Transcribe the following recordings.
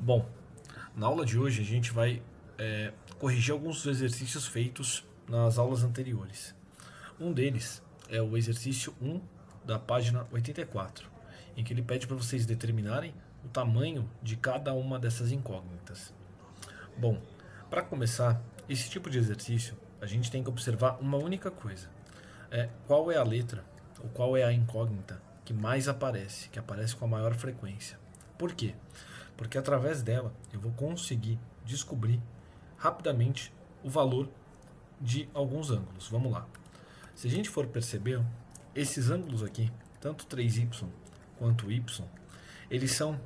Bom, na aula de hoje a gente vai corrigir alguns exercícios feitos nas aulas anteriores. Um deles é o exercício 1 da página 84, em que ele pede para vocês determinarem o tamanho de cada uma dessas incógnitas. Bom, para começar, esse tipo de exercício a gente tem que observar uma única coisa: qual é a letra ou qual é a incógnita que mais aparece, que aparece com a maior frequência. Por quê? Porque através dela eu vou conseguir descobrir rapidamente o valor de alguns ângulos. Vamos lá. Se a gente for perceber, esses ângulos aqui, tanto 3y quanto y, eles são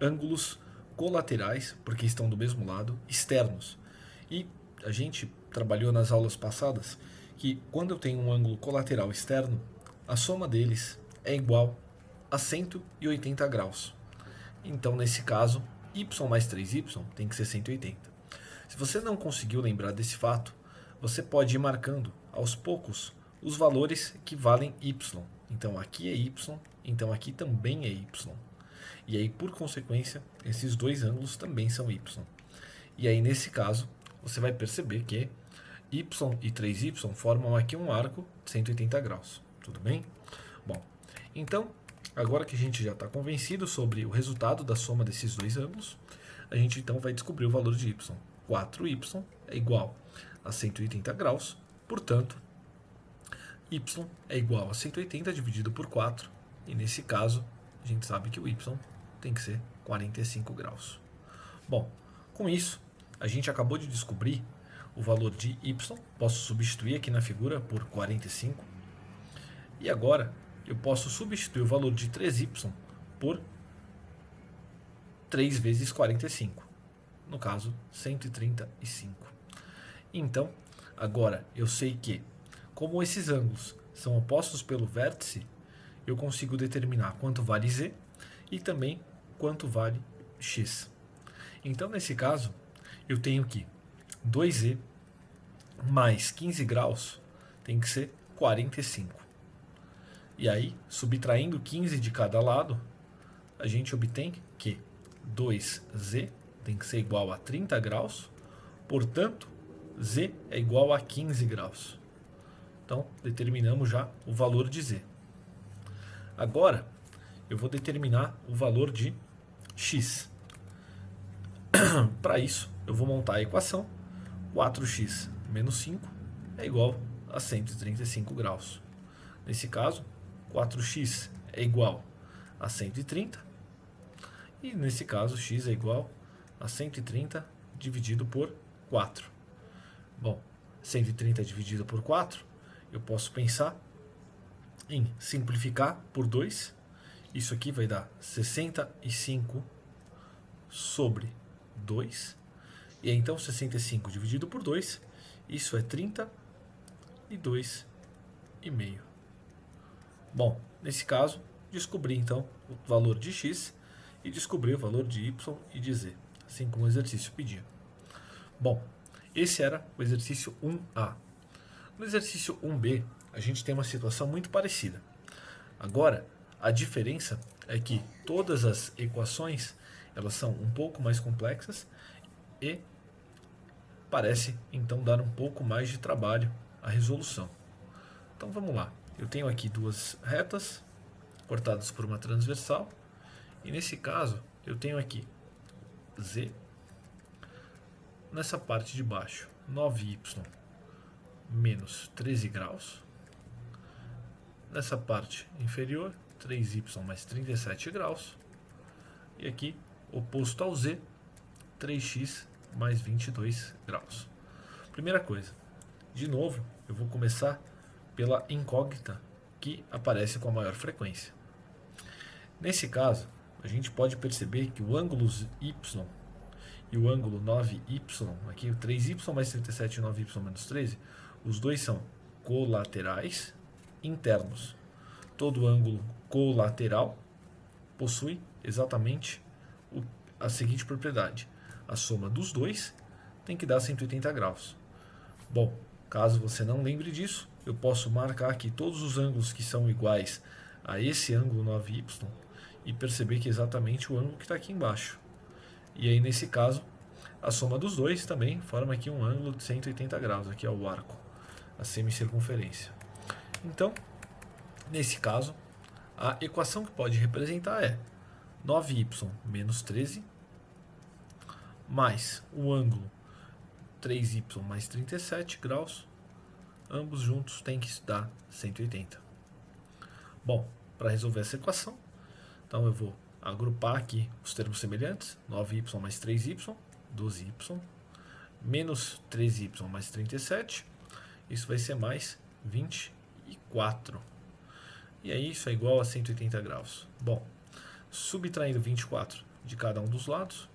ângulos colaterais, porque estão do mesmo lado, externos. E a gente trabalhou nas aulas passadas que quando eu tenho um ângulo colateral externo, a soma deles é igual a 180 graus. Então, nesse caso, y mais 3y tem que ser 180. Se você não conseguiu lembrar desse fato, você pode ir marcando aos poucos os valores que valem y. Então aqui é y, então aqui também é y. E aí, por consequência, esses dois ângulos também são y. E aí, nesse caso, você vai perceber que y e 3y formam aqui um arco de 180 graus. Tudo bem? Bom, então, agora que a gente já está convencido sobre o resultado da soma desses dois ângulos, a gente então vai descobrir o valor de y. 4y é igual a 180 graus, portanto, y é igual a 180 dividido por 4, e nesse caso, a gente sabe que o y tem que ser 45 graus. Bom, com isso, a gente acabou de descobrir o valor de y, posso substituir aqui na figura por 45, e agora eu posso substituir o valor de 3y por 3 vezes 45, no caso, 135. Então, agora eu sei que, como esses ângulos são opostos pelo vértice, eu consigo determinar quanto vale z e também quanto vale x. Então, nesse caso, eu tenho que 2z mais 15 graus tem que ser 45. E aí, subtraindo 15 de cada lado, a gente obtém que 2z tem que ser igual a 30 graus, portanto, z é igual a 15 graus. Então, determinamos já o valor de z. Agora, eu vou determinar o valor de x. Para isso, eu vou montar a equação. 4x menos 5 é igual a 135 graus. Nesse caso, 4x é igual a 130. E nesse caso, x é igual a 130 dividido por 4. Bom, 130 dividido por 4, eu posso pensar em simplificar por 2. Isso aqui vai dar 65 sobre 2. E então 65 dividido por 2, isso é 32,5. Bom, nesse caso, descobri então o valor de x e descobri o valor de y e de z, assim como o exercício pedia. Bom, esse era o exercício 1A. No exercício 1B, a gente tem uma situação muito parecida. Agora, a diferença é que todas as equações elas são um pouco mais complexas e parece então dar um pouco mais de trabalho a resolução. Então vamos lá. Eu tenho aqui duas retas cortadas por uma transversal e nesse caso eu tenho aqui z, nessa parte de baixo 9y menos 13 graus, nessa parte inferior 3y mais 37 graus e aqui oposto ao z 3x mais 22 graus. Primeira coisa, de novo eu vou começar pela incógnita que aparece com a maior frequência. Nesse caso, a gente pode perceber que o ângulo y e o ângulo 9y, aqui o 3y mais 37 e 9y menos 13, os dois são colaterais internos. Todo ângulo colateral possui exatamente a seguinte propriedade: a soma dos dois tem que dar 180 graus. Bom, caso você não lembre disso, eu posso marcar aqui todos os ângulos que são iguais a esse ângulo 9y e perceber que é exatamente o ângulo que está aqui embaixo. E aí, nesse caso, a soma dos dois também forma aqui um ângulo de 180 graus. Aqui é o arco, a semicircunferência. Então, nesse caso, a equação que pode representar é 9y menos 13 mais o ângulo 3y mais 37 graus, ambos juntos tem que dar 180. Bom, para resolver essa equação, então eu vou agrupar aqui os termos semelhantes, 9y mais 3y, 12y, menos 13y mais 37, isso vai ser mais 24. E aí isso é igual a 180 graus. Bom, subtraindo 24 de cada um dos lados,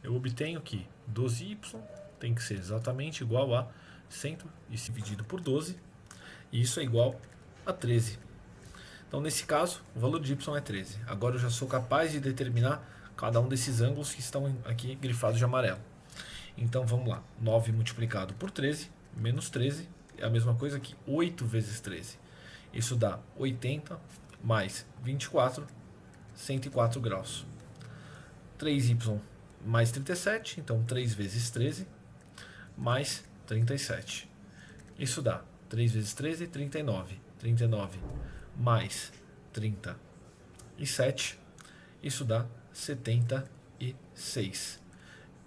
eu obtenho que 12y tem que ser exatamente igual a 100 e dividido por 12, e isso é igual a 13. Então, nesse caso, o valor de y é 13. Agora eu já sou capaz de determinar cada um desses ângulos que estão aqui grifados de amarelo. Então, vamos lá. 9 multiplicado por 13, menos 13, é a mesma coisa que 8 vezes 13. Isso dá 80 mais 24, 104 graus. 3y mais 37, então 3 vezes 13, mais 37. Isso dá 3 vezes 13, 39. 39 mais 37, isso dá 76.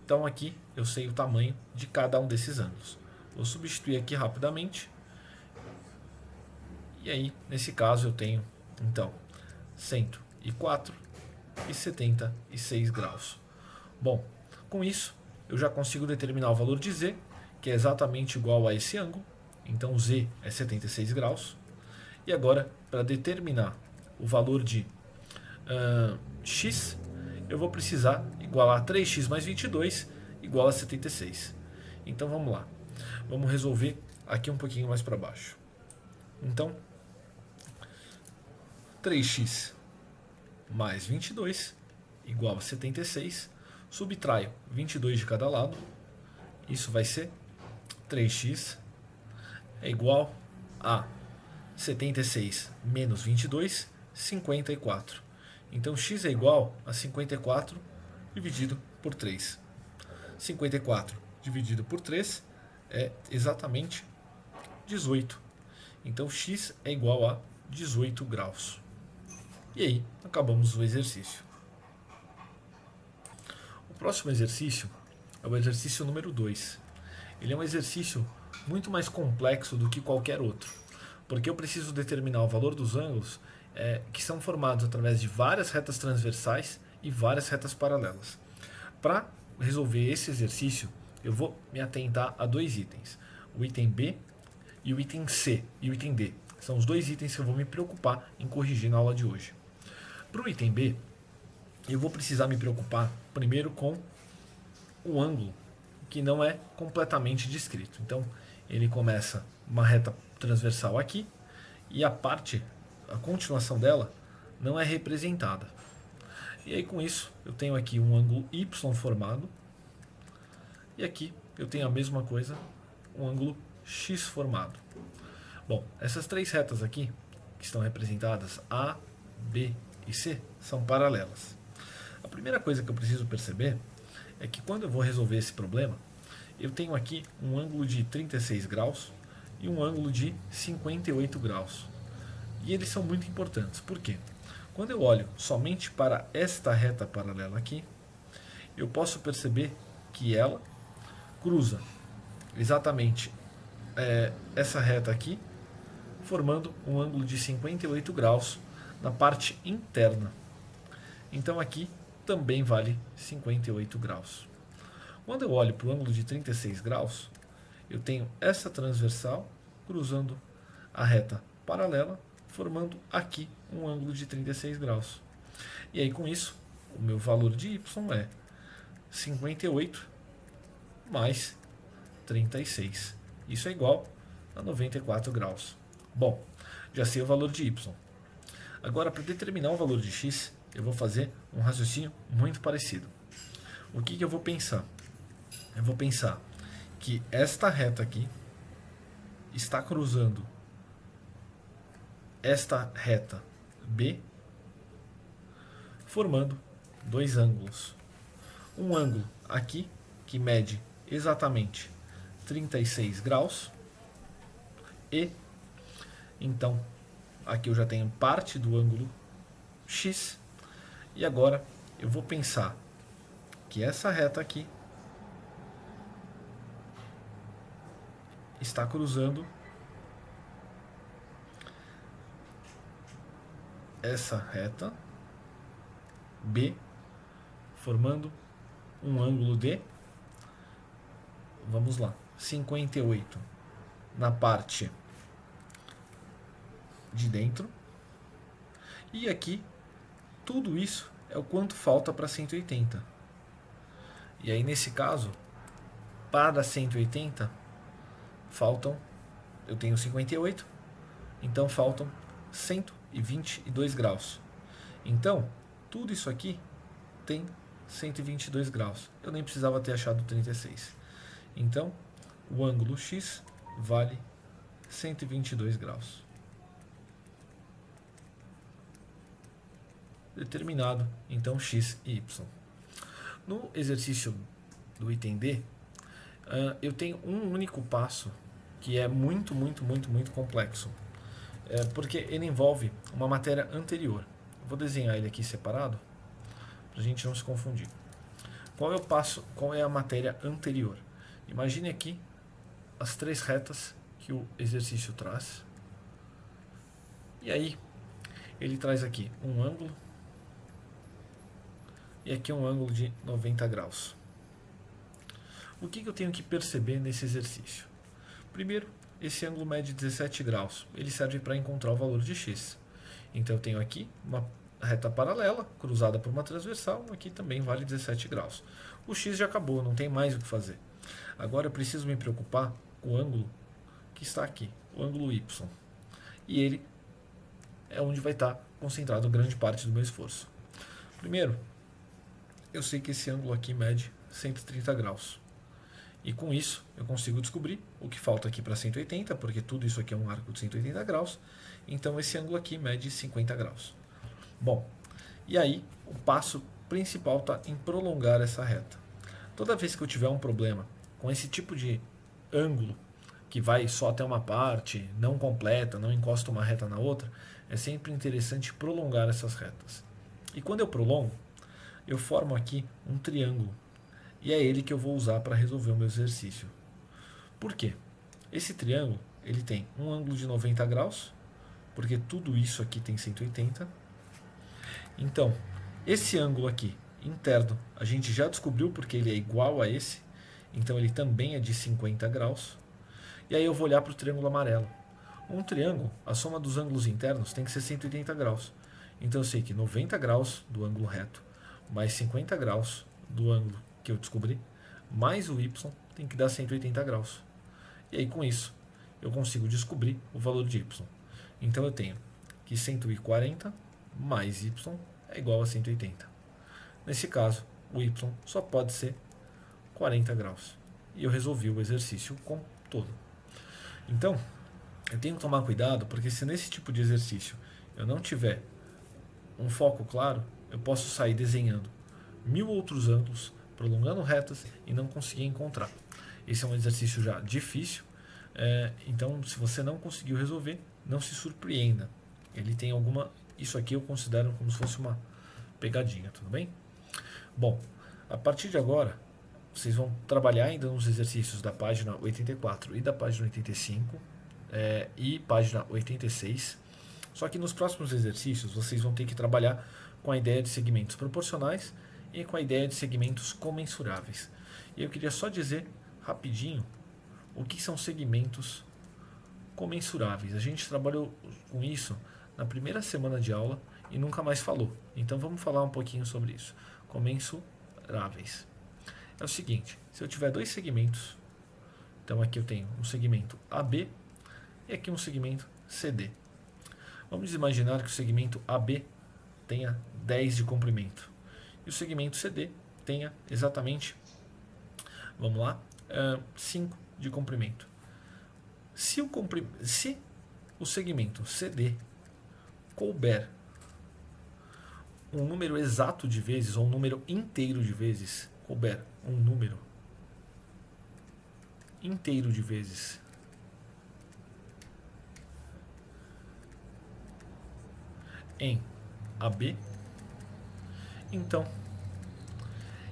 Então aqui eu sei o tamanho de cada um desses ângulos. Vou substituir aqui rapidamente. E aí, nesse caso, eu tenho, então, 104 e 76 graus. Bom, com isso, eu já consigo determinar o valor de z, que é exatamente igual a esse ângulo. Então, z é 76 graus. E agora, para determinar o valor de x, eu vou precisar igualar 3x mais 22 igual a 76. Então, vamos lá. Vamos resolver aqui um pouquinho mais para baixo. Então, 3x mais 22 igual a 76. Subtraio 22 de cada lado. Isso vai ser 3x é igual a 76 menos 22, 54. Então, x é igual a 54 dividido por 3. 54 dividido por 3 é exatamente 18. Então, x é igual a 18 graus. E aí, acabamos o exercício. O próximo exercício é o exercício número 2. Ele é um exercício muito mais complexo do que qualquer outro, porque eu preciso determinar o valor dos ângulos que são formados através de várias retas transversais e várias retas paralelas. Para resolver esse exercício, eu vou me atentar a dois itens, o item B e o item C e o item D. São os dois itens que eu vou me preocupar em corrigir na aula de hoje. Para o item B, eu vou precisar me preocupar primeiro com o ângulo que não é completamente descrito. Então, ele começa uma reta transversal aqui e a continuação dela não é representada. E aí, com isso, eu tenho aqui um ângulo Y formado e aqui eu tenho a mesma coisa, um ângulo X formado. Bom, essas três retas aqui, que estão representadas A, B e C, são paralelas. A primeira coisa que eu preciso perceber é que quando eu vou resolver esse problema, eu tenho aqui um ângulo de 36 graus e um ângulo de 58 graus. E eles são muito importantes. Por quê? Quando eu olho somente para esta reta paralela aqui, eu posso perceber que ela cruza exatamente essa reta aqui, formando um ângulo de 58 graus na parte interna. Então aqui também vale 58 graus. Quando eu olho para o ângulo de 36 graus, eu tenho essa transversal cruzando a reta paralela, formando aqui um ângulo de 36 graus. E aí, com isso, o meu valor de y é 58 mais 36. Isso é igual a 94 graus. Bom, já sei o valor de y. Agora, para determinar o valor de x, eu vou fazer um raciocínio muito parecido. O que eu vou pensar? Eu vou pensar que esta reta aqui está cruzando esta reta B, formando dois ângulos. um ângulo aqui que mede exatamente 36 graus e então aqui eu já tenho parte do ângulo X e agora eu vou pensar que essa reta aqui está cruzando essa reta B, formando um ângulo de, vamos lá, 58 na parte de dentro. E aqui, tudo isso é o quanto falta para 180. E aí, nesse caso, para 180, faltam, eu tenho 58, então faltam 122 graus. Então, tudo isso aqui tem 122 graus. Eu nem precisava ter achado 36. Então, o ângulo X vale 122 graus. Determinado, então, X e Y. No exercício do item D, eu tenho um único passo que é muito complexo. Porque ele envolve uma matéria anterior. Vou desenhar ele aqui separado para a gente não se confundir. Qual é o passo? Qual é a matéria anterior? Imagine aqui as 3 retas que o exercício traz. E aí ele traz aqui um ângulo e aqui um ângulo de 90 graus. O que eu tenho que perceber nesse exercício? Primeiro, esse ângulo mede 17 graus. Ele serve para encontrar o valor de x. Então eu tenho aqui uma reta paralela, cruzada por uma transversal, aqui também vale 17 graus. O x já acabou, não tem mais o que fazer. Agora eu preciso me preocupar com o ângulo que está aqui, o ângulo y. E ele é onde vai estar concentrado grande parte do meu esforço. Primeiro, eu sei que esse ângulo aqui mede 130 graus. E com isso eu consigo descobrir o que falta aqui para 180, porque tudo isso aqui é um arco de 180 graus. Então esse ângulo aqui mede 50 graus. Bom, e aí o passo principal está em prolongar essa reta. Toda vez que eu tiver um problema com esse tipo de ângulo, que vai só até uma parte, não completa, não encosta uma reta na outra, é sempre interessante prolongar essas retas. E quando eu prolongo, eu formo aqui um triângulo. E é ele que eu vou usar para resolver o meu exercício. Por quê? Esse triângulo ele tem um ângulo de 90 graus, porque tudo isso aqui tem 180. Então, esse ângulo aqui, interno, a gente já descobriu porque ele é igual a esse. Então, ele também é de 50 graus. E aí eu vou olhar para o triângulo amarelo. Um triângulo, a soma dos ângulos internos tem que ser 180 graus. Então, eu sei que 90 graus do ângulo reto, mais 50 graus do ângulo que eu descobri, mais o y tem que dar 180 graus. E aí com isso eu consigo descobrir o valor de y. Então eu tenho que 140 mais y é igual a 180. Nesse caso, o y só pode ser 40 graus. E eu resolvi o exercício com todo. Então, eu tenho que tomar cuidado, porque se nesse tipo de exercício eu não tiver um foco claro, eu posso sair desenhando 1000 outros ângulos, prolongando retas e não conseguir encontrar. Esse é um exercício já difícil, então se você não conseguiu resolver, não se surpreenda. Ele tem alguma... Isso aqui eu considero como se fosse uma pegadinha, tudo bem? Bom, a partir de agora, vocês vão trabalhar ainda nos exercícios da página 84 e da página 85 e página 86. Só que nos próximos exercícios vocês vão ter que trabalhar com a ideia de segmentos proporcionais e com a ideia de segmentos comensuráveis. E eu queria só dizer rapidinho o que são segmentos comensuráveis. A gente trabalhou com isso na primeira semana de aula e nunca mais falou. Então vamos falar um pouquinho sobre isso. Comensuráveis. É o seguinte, se eu tiver 2 segmentos, então aqui eu tenho um segmento AB e aqui um segmento CD. Vamos imaginar que o segmento AB tenha 10 de comprimento e o segmento CD tenha exatamente, vamos lá, 5 de comprimento. Se o segmento CD couber um número exato de vezes ou um número inteiro de vezes couber um número inteiro de vezes em AB, então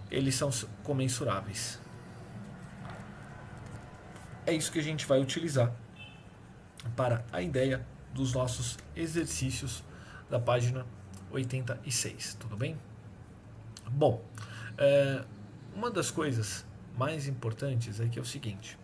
eles são comensuráveis. É isso que a gente vai utilizar para a ideia dos nossos exercícios da página 86, tudo bem? Bom, uma das coisas mais importantes é que é o seguinte,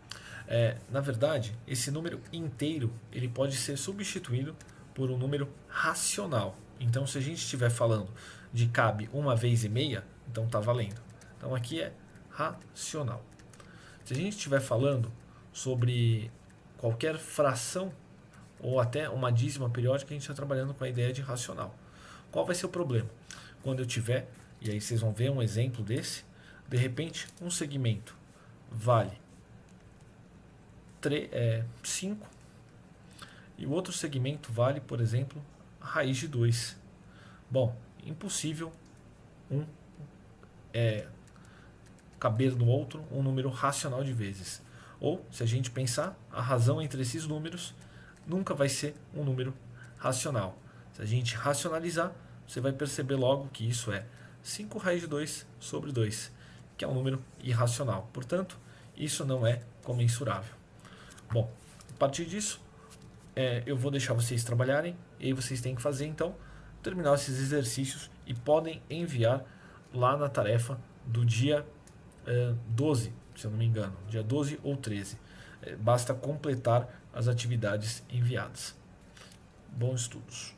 na verdade, esse número inteiro ele pode ser substituído por um número racional. Então, se a gente estiver falando de cabe 1/2, então está valendo. Então, aqui é racional. Se a gente estiver falando sobre qualquer fração ou até uma dízima periódica, a gente está trabalhando com a ideia de racional. Qual vai ser o problema? Quando eu tiver, e aí vocês vão ver um exemplo desse, de repente um segmento vale 5 e o outro segmento vale, por exemplo, a raiz de 2. Bom, impossível caber no outro um número racional de vezes. Ou, se a gente pensar, a razão entre esses números nunca vai ser um número racional. Se a gente racionalizar, você vai perceber logo que isso é 5 raiz de 2 sobre 2, que é um número irracional. Portanto, isso não é comensurável. Bom, a partir disso, eu vou deixar vocês trabalharem, e aí vocês têm que fazer, então, terminar esses exercícios e podem enviar lá na tarefa do dia 12, se eu não me engano, dia 12 ou 13. Basta completar as atividades enviadas. Bons estudos.